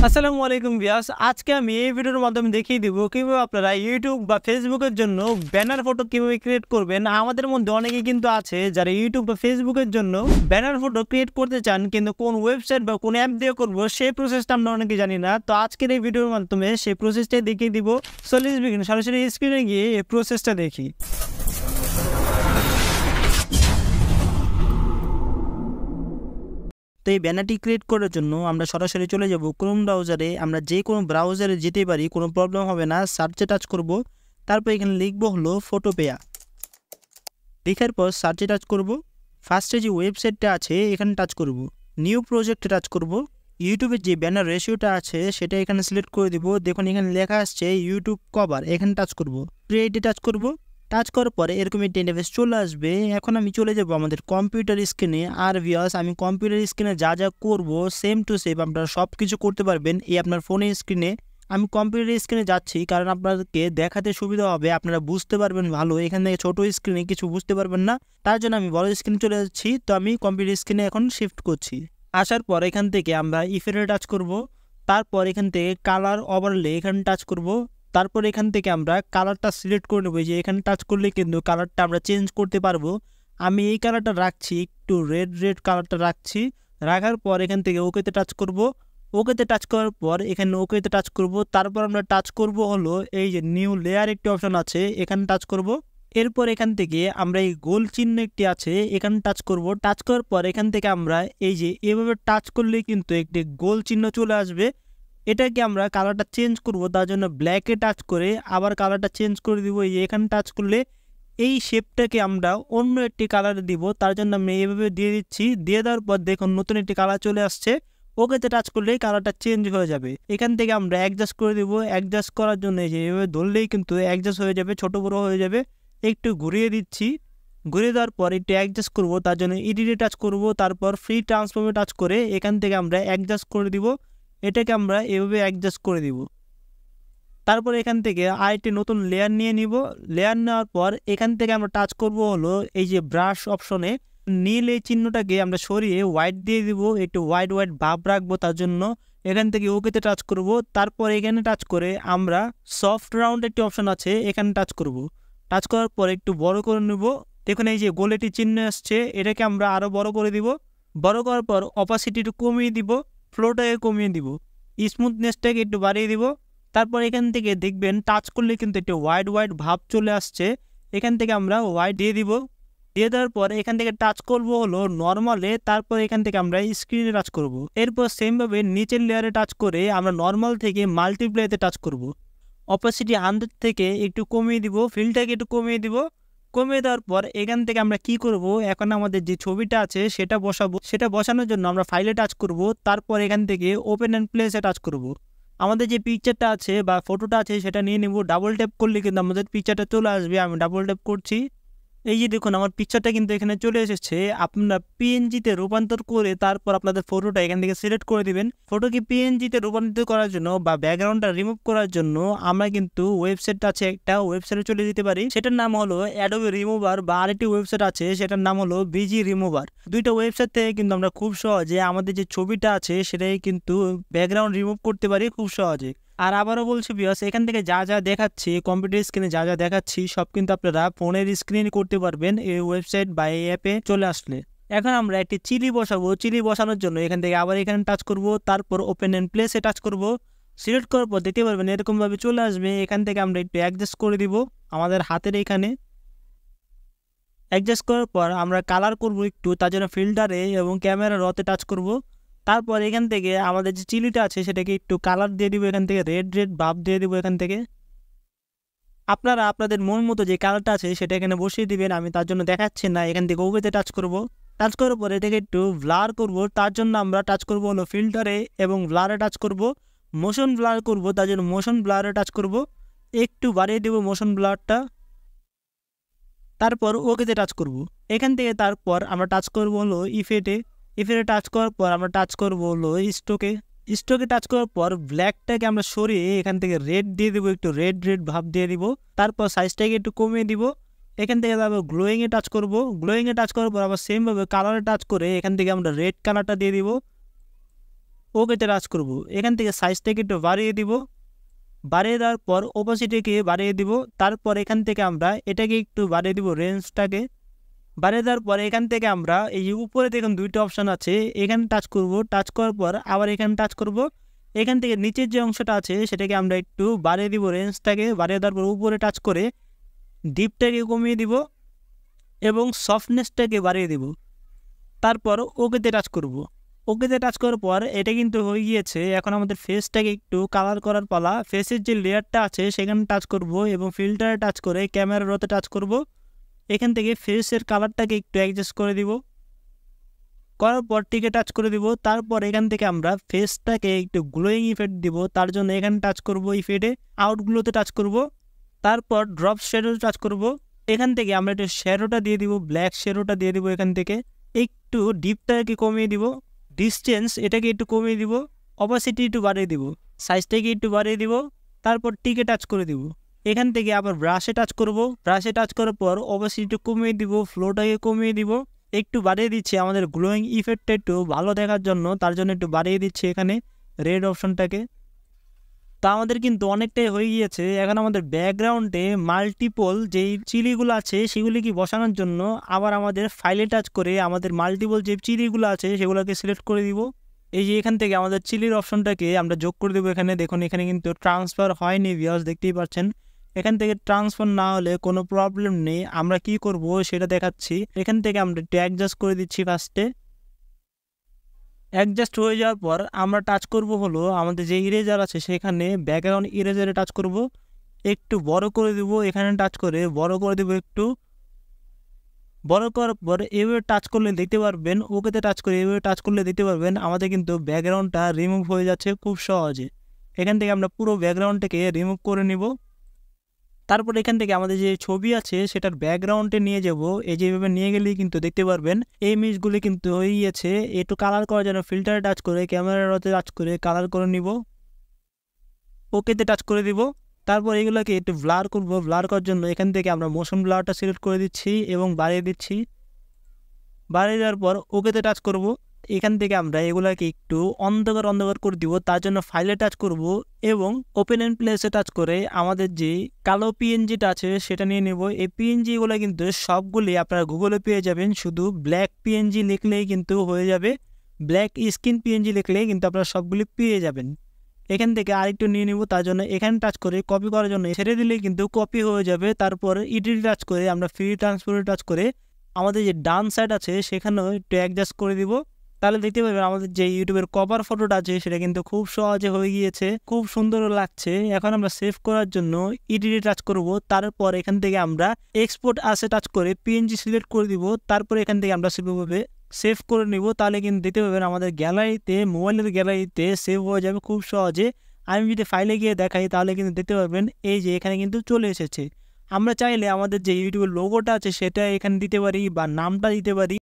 আসসালামু আলাইকুম ভিউয়ার্স, আজকে আমি এই ভিডিওর মাধ্যমে দেখিয়ে দিব কিভাবে আপনারা ইউটিউব বা ফেসবুকের জন্য ব্যানার ফটো কিভাবে ক্রিয়েট করবেন। আমাদের মধ্যে অনেকেই কিন্তু আছে যারা ইউটিউব বা ফেসবুকের জন্য ব্যানার ফটো ক্রিয়েট করতে চান, কিন্তু কোন ওয়েবসাইট বা কোন অ্যাপ দিয়ে করবো সেই প্রসেসটা আমরা অনেকে জানি না। তো আজকের এই ভিডিওর মাধ্যমে সেই প্রসেসটাই দেখিয়ে দিব। চল্লিশ বিঘিন সরাসরি স্ক্রিনে গিয়ে এই প্রসেসটা দেখি। তো এই ব্যানারটি ক্রিয়েট করার জন্য আমরা সরাসরি চলে যাব ক্রোম ব্রাউজারে। আমরা যে কোনো ব্রাউজারে যেতে পারি, কোনো প্রবলেম হবে না। সার্চে টাচ করব, তারপর এখানে লিখব হলো ফটোপেয়া। লেখার পর সার্চে টাচ করব। ফার্স্টে যে ওয়েবসাইটটা আছে এখানে টাচ করব, নিউ প্রজেক্টে টাচ করব। ইউটিউবের যে ব্যানার রেশিওটা আছে সেটা এখানে সিলেক্ট করে দিব। দেখুন এখানে লেখা আসছে ইউটিউব কভার, এখানে টাচ করব। ক্রিয়েটে টাচ করব। টাচ করার পরে এরকম একটা ইন্টারফেস চলে আসবে। এখন আমি চলে যাব আমাদের কম্পিউটার স্ক্রিনে। আর ভিউয়ার্স, আমি কম্পিউটার স্ক্রিনে যা যা করব সেম টু সেম আপনারা সব কিছু করতে পারবেন এই আপনার ফোনের স্ক্রিনে। আমি কম্পিউটার স্ক্রিনে যাচ্ছি কারণ আপনাদেরকে দেখাতে সুবিধা হবে, আপনারা বুঝতে পারবেন ভালো। এখান থেকে ছোটো স্ক্রিনে কিছু বুঝতে পারবেন না, তার জন্য আমি বড় স্ক্রিনে চলে যাচ্ছি। তো আমি কম্পিউটার স্ক্রিনে এখন শিফট করছি। আসার পর এখান থেকে আমরা ইফেক্টে টাচ করব। তারপর এখান থেকে কালার ওভারলে এখানে টাচ করব। তারপর এখান থেকে আমরা কালারটা সিলেক্ট করে নেব। যে এখানে টাচ করলে কিন্তু কালারটা আমরা চেঞ্জ করতে পারবো। আমি এই কালারটা রাখছি, একটু রেড কালারটা রাখছি। রাখার পর এখান থেকে ওকেতে টাচ করব। ওকেতে টাচ করার পর এখানে ওকেতে টাচ করব। তারপর আমরা টাচ করব হলো এই যে নিউ লেয়ার একটি অপশন আছে, এখানে টাচ করব। এরপর এখান থেকে আমরা এই গোল চিহ্ন একটি আছে এখানে টাচ করব। টাচ করার পর এখান থেকে আমরা এই যে এভাবে টাচ করলে কিন্তু একটি গোল চিহ্ন চলে আসবে। এটাকে আমরা কালারটা চেঞ্জ করব, তার জন্য ব্ল্যাকে টাচ করে আবার কালারটা চেঞ্জ করে দিব। এই যে এখানে টাচ করলে এই শেপটাকে আমরা অন্য একটি কালারে দিব, তার জন্য আমি এইভাবে দিয়ে দিচ্ছি। দিয়ে দেওয়ার পর দেখুন নতুন একটি কালার চলে আসছে। ওকেতে টাচ করলেই কালারটা চেঞ্জ হয়ে যাবে। এখান থেকে আমরা অ্যাডজাস্ট করে দিব। অ্যাডজাস্ট করার জন্য এই যে এভাবে ধরলেই কিন্তু অ্যাডজাস্ট হয়ে যাবে, ছোট বড় হয়ে যাবে। একটু ঘুরিয়ে দিচ্ছি। ঘুরিয়ে দেওয়ার পর একটু অ্যাডজাস্ট করব, তার জন্য এডিটে টাচ করব। তারপর ফ্রি ট্রান্সফর্মে টাচ করে এখান থেকে আমরা অ্যাডজাস্ট করে দিব। এটাকে আমরা এভাবে অ্যাডজাস্ট করে দিব। তারপর এখান থেকে আরেকটি নতুন লেয়ার নিয়ে নিব। লেয়ার নেওয়ার পর এখান থেকে আমরা টাচ করব হলো এই যে ব্রাশ অপশনে। নীল এই চিহ্নটাকে আমরা সরিয়ে হোয়াইট দিয়ে দিব, একটু হোয়াইট ভাব রাখবো, তার জন্য এখান থেকে ওকেতে টাচ করব। তারপর এখানে টাচ করে আমরা সফট রাউন্ড একটি অপশন আছে এখানে টাচ করব। টাচ করার পর একটু বড় করে নেব। দেখুন এই যে গোলেটি চিহ্ন আসছে, এটাকে আমরা আরও বড় করে দিব। বড় করার পর অপাসিটিটা কমিয়ে দিব, ফ্লোটাকে কমিয়ে দিব, স্মুথনেসটাকে একটু বাড়িয়ে দিব। তারপর এখান থেকে দেখবেন টাচ করলে কিন্তু একটু হোয়াইট ভাব চলে আসছে। এখান থেকে আমরা হোয়াইট দিয়ে দিব। দিয়ে দেওয়ার পর এখান থেকে টাচ করব হলো নর্মালে। তারপর এখান থেকে আমরা স্ক্রিনে টাচ করব। এরপর সেমভাবে নিচের লেয়ারে টাচ করে আমরা নর্মাল থেকে মাল্টিপ্লাইতে টাচ করব। অপাসিটি 100 থেকে একটু কমিয়ে দিব, ফিলটাকে একটু কমিয়ে দিব। কমিয়ে দেওয়ার পর এখান থেকে আমরা কি করব, এখন আমাদের যে ছবিটা আছে সেটা বসাবো। সেটা বসানোর জন্য আমরা ফাইলে টাচ করব। তারপর এখান থেকে ওপেন অ্যান্ড প্লেসে টাচ করব। আমাদের যে পিকচারটা আছে বা ফটোটা আছে সেটা নিয়ে নেব। ডাবল ট্যাপ করলে কিন্তু আমাদের পিকচারটা চলে আসবে। আমি ডাবল ট্যাপ করছি। এই যে দেখুন আমার পিকচারটা কিন্তু এখানে চলে এসেছে। আপনারা পিএনজিতে রূপান্তর করে তারপর আপনাদের ফটোটা এখান থেকে সিলেক্ট করে দিবেন। ফটোকে পিএনজিতে রূপান্তরিত করার জন্য বা ব্যাকগ্রাউন্ডটা রিমুভ করার জন্য আমরা কিন্তু ওয়েবসাইট আছে একটা, ওয়েবসাইটে চলে যেতে পারি। সেটার নাম হলো অ্যাডোবি রিমুভার, বা আরেকটি ওয়েবসাইট আছে সেটার নাম হলো বিজি রিমুভার। দুইটা ওয়েবসাইট থেকে কিন্তু আমরা খুব সহজে আমাদের যে ছবিটা আছে সেটাই কিন্তু ব্যাকগ্রাউন্ড রিমুভ করতে পারি খুব সহজে। আর আবারও বলছি ভিউয়ার্স, এখান থেকে যা যা দেখাচ্ছি কম্পিউটার স্ক্রিনে যা যা দেখাচ্ছি সব কিন্তু আপনারা ফোনের স্ক্রিনে করতে পারবেন এই ওয়েবসাইট বা এই অ্যাপে চলে আসলে। এখন আমরা একটি চিলি বসাবো। চিলি বসানোর জন্য এখান থেকে আবার এখানে টাচ করব। তারপর ওপেন অ্যান্ড প্লেসে টাচ করব। সিলেক্ট করার পর দেখতে পারবেন এরকমভাবে চলে আসবে। এখান থেকে আমরা একটু অ্যাডজাস্ট করে দিব আমাদের হাতের এখানে। অ্যাডজাস্ট করার পর আমরা কালার করব একটু, তার জন্য ফিল্টারে এবং ক্যামেরা রতে টাচ করব। তারপর এখান থেকে আমাদের যে চিলিটা আছে সেটাকে একটু কালার দিয়ে দিব, এখান থেকে রেড ভাব দিয়ে দিব। এখান থেকে আপনারা আপনাদের মন মতো যে কালারটা আছে সেটা এখানে বসিয়ে দিবেন, আমি তার জন্য দেখাচ্ছি না। এখান থেকে ওকেতে টাচ করব। টাচ করার পর এটাকে একটু ব্লার করব, তার জন্য আমরা টাচ করব হলো ফিল্টারে এবং ব্লারে টাচ করব। মোশন ব্লার করব, তার জন্য মোশন ব্লারে টাচ করব। একটু বাড়িয়ে দেব মোশন ব্লারটা। তারপর ওকেতে টাচ করব। এখান থেকে তারপর আমরা টাচ করব হলো ইফেক্টে টাচ করার পর আমরা টাচ করব হলো স্টোকে টাচ করার পর ব্ল্যাকটাকে আমরা সরিয়ে এখান থেকে রেড দিয়ে দিব, একটু রেড ভাব দিয়ে দিব। তারপর সাইজটাকে একটু কমিয়ে দিব। এখান থেকে আবার গ্লোয়িংয়ে টাচ করব। গ্লোয়িংয়ে টাচ করার পর আবার সেমভাবে কালারে টাচ করে এখান থেকে আমরা রেড কালারটা দিয়ে দিব। ওকেতে টাচ করব। এখান থেকে সাইজটাকে একটু বাড়িয়ে দিব, বাড়িয়ে দেওয়ার পর ওপাসিটিকে বাড়িয়ে দিব। তারপর এখান থেকে আমরা এটাকে একটু বাড়িয়ে দিব, রেঞ্জটাকে বাড়িয়ে দেওয়ার পর এখান থেকে আমরা এই যে উপরে দেখুন দুইটা অপশান আছে, এখানে টাচ করব। টাচ করার পর আবার এখানে টাচ করব। এখান থেকে নিচের যে অংশটা আছে সেটাকে আমরা একটু বাড়িয়ে দিব, রেঞ্জটাকে বাড়িয়ে দেওয়ার পর উপরে টাচ করে ডিপটাকে কমিয়ে দিব এবং সফটনেসটাকে বাড়িয়ে দিব। তারপর ওকেতে টাচ করব। ওকেতে টাচ করার পর এটা কিন্তু হয়ে গিয়েছে। এখন আমাদের ফেসটাকে একটু কালার করার পালা। ফেসের যে লেয়ারটা আছে সেখানে টাচ করব এবং ফিল্টারে টাচ করে ক্যামেরার ওতে টাচ করব। এখান থেকে ফেসের কালারটাকে একটু অ্যাডজাস্ট করে দিব, করার পর টিকে টাচ করে দিব। তারপর এখান থেকে আমরা ফেসটাকে একটু গ্লোয়িং ইফেক্ট দিব, তার জন্য এখানে টাচ করব, ইফেক্টে আউটগুলোতে টাচ করব। তারপর ড্রপ শ্যাডোতে টাচ করব। এখান থেকে আমরা একটু শ্যাডোটা দিয়ে দিব, ব্ল্যাক শ্যাডোটা দিয়ে দিব। এখান থেকে একটু ডিপটাকে কমিয়ে দিব, ডিস্টেন্স এটাকে একটু কমিয়ে দিব, অপাসিটি একটু বাড়িয়ে দিব, সাইজটাকে একটু বাড়িয়ে দিব। তারপর টিকে টাচ করে দিব। এখান থেকে আবার ব্রাশে টাচ করব। ব্রাশে টাচ করার পর অপাসিটি কমিয়ে দিব, ফ্লোটাকে কমিয়ে দিব, একটু বাড়িয়ে দিচ্ছি আমাদের গ্লোয়িং ইফেক্টটা একটু ভালো দেখার জন্য, তার জন্য একটু বাড়িয়ে দিচ্ছি এখানে রেড অপশনটাকে। তা আমাদের কিন্তু অনেকটাই হয়ে গিয়েছে। এখন আমাদের ব্যাকগ্রাউন্ডে মাল্টিপল যেই চিলিগুলো আছে সেগুলি কি বসানোর জন্য আবার আমাদের ফাইলে টাচ করে আমাদের মাল্টিপল যে চিলিগুলো আছে সেগুলোকে সিলেক্ট করে দিব। এই যে এখান থেকে আমাদের চিলির অপশনটাকে আমরা যোগ করে দেবো এখানে। দেখুন এখানে কিন্তু ট্রান্সফার হয়নি, ভিউয়ার্স দেখতেই পাচ্ছেন। এখান থেকে ট্রান্সফার না হলে কোনো প্রবলেম নেই, আমরা কি করব সেটা দেখাচ্ছি। এখান থেকে আমরা একটু অ্যাডজাস্ট করে দিচ্ছি ফার্স্টে। অ্যাডজাস্ট হয়ে যাওয়ার পর আমরা টাচ করব হলো আমাদের যে ইরেজার আছে সেখানে ব্যাকগ্রাউন্ড ইরেজারে টাচ করব, একটু বড় করে দিব। এখানে টাচ করে বড় করে দেব, একটু বড় করার পর এভাবে টাচ করলে দেখতে পারবেন, ওকেতে টাচ করে এভাবে টাচ করলে দেখতে পারবেন আমাদের কিন্তু ব্যাকগ্রাউন্ডটা রিমুভ হয়ে যাচ্ছে খুব সহজে। এখান থেকে আমরা পুরো ব্যাকগ্রাউন্ডটাকে রিমুভ করে নিব। তারপর এখান থেকে আমাদের যে ছবি আছে সেটার ব্যাকগ্রাউন্ডে নিয়ে যাব। এই যেভাবে নিয়ে গেলেই কিন্তু দেখতে পারবেন এই ইমেজগুলি কিন্তু হয়ে গিয়েছে। একটু কালার করার জন্য ফিল্টারে টাচ করে ক্যামেরাতে টাচ করে কালার করে নিব, ওকেতে টাচ করে দিব। তারপর এগুলোকে একটু ব্লার করব। ব্লার করার জন্য এখান থেকে আমরা মোশন ব্লারটা সিলেক্ট করে দিচ্ছি এবং বাড়িয়ে দিচ্ছি। বাড়িয়ে দেওয়ার পর ওকেতে টাচ করব। এখান থেকে আমরা এগুলাকে একটু অন্ধকার অন্ধকার করে দিব, তার জন্য ফাইলে টাচ করব এবং ওপেন এন্ড প্লেসে টাচ করে আমাদের যে কালো পিএনজিটা আছে সেটা নিয়ে নেব। এই পিএনজিগুলো কিন্তু সবগুলি আপনারা গুগলে পেয়ে যাবেন, শুধু ব্ল্যাক পিএনজি লিখলেই কিন্তু হয়ে যাবে। ব্ল্যাক স্ক্রিন পিএনজি লিখলেই কিন্তু আপনারা সবগুলি পেয়ে যাবেন। এখান থেকে আরেকটু নিয়ে নিব, তার জন্য এখানে টাচ করে কপি করার জন্য ছেড়ে দিলেই কিন্তু কপি হয়ে যাবে। তারপর এডিট টাচ করে আমরা ফ্রি ট্রান্সফারে টাচ করে আমাদের যে ডান সাইড আছে সেখানেও একটু অ্যাডজাস্ট করে দিব। তাহলে দেখতে পাবেন আমাদের যে ইউটিউবের কভার ফটোটা আছে সেটা কিন্তু খুব সহজে হয়ে গিয়েছে, খুব সুন্দর লাগছে। এখন আমরা সেভ করার জন্য এডিটে টাচ করব। তারপর এখান থেকে আমরা এক্সপোর্ট আসে টাচ করে পিএনজি সিলেক্ট করে দিব। তারপর এখান থেকে আমরা সেভাবে সেভ করে নিব। তাহলে কিন্তু দেখতে পাবেন আমাদের গ্যালারিতে, মোবাইলের গ্যালারিতে সেভ হয়ে যাবে খুব সহজে। আমি যদি ফাইলে গিয়ে দেখাই তাহলে কিন্তু দেখতে পাবেন এই যে এখানে কিন্তু চলে এসেছে। আমরা চাইলে আমাদের যে ইউটিউবের লোগোটা আছে সেটা এখানে দিতে পারি বা নামটা দিতে পারি।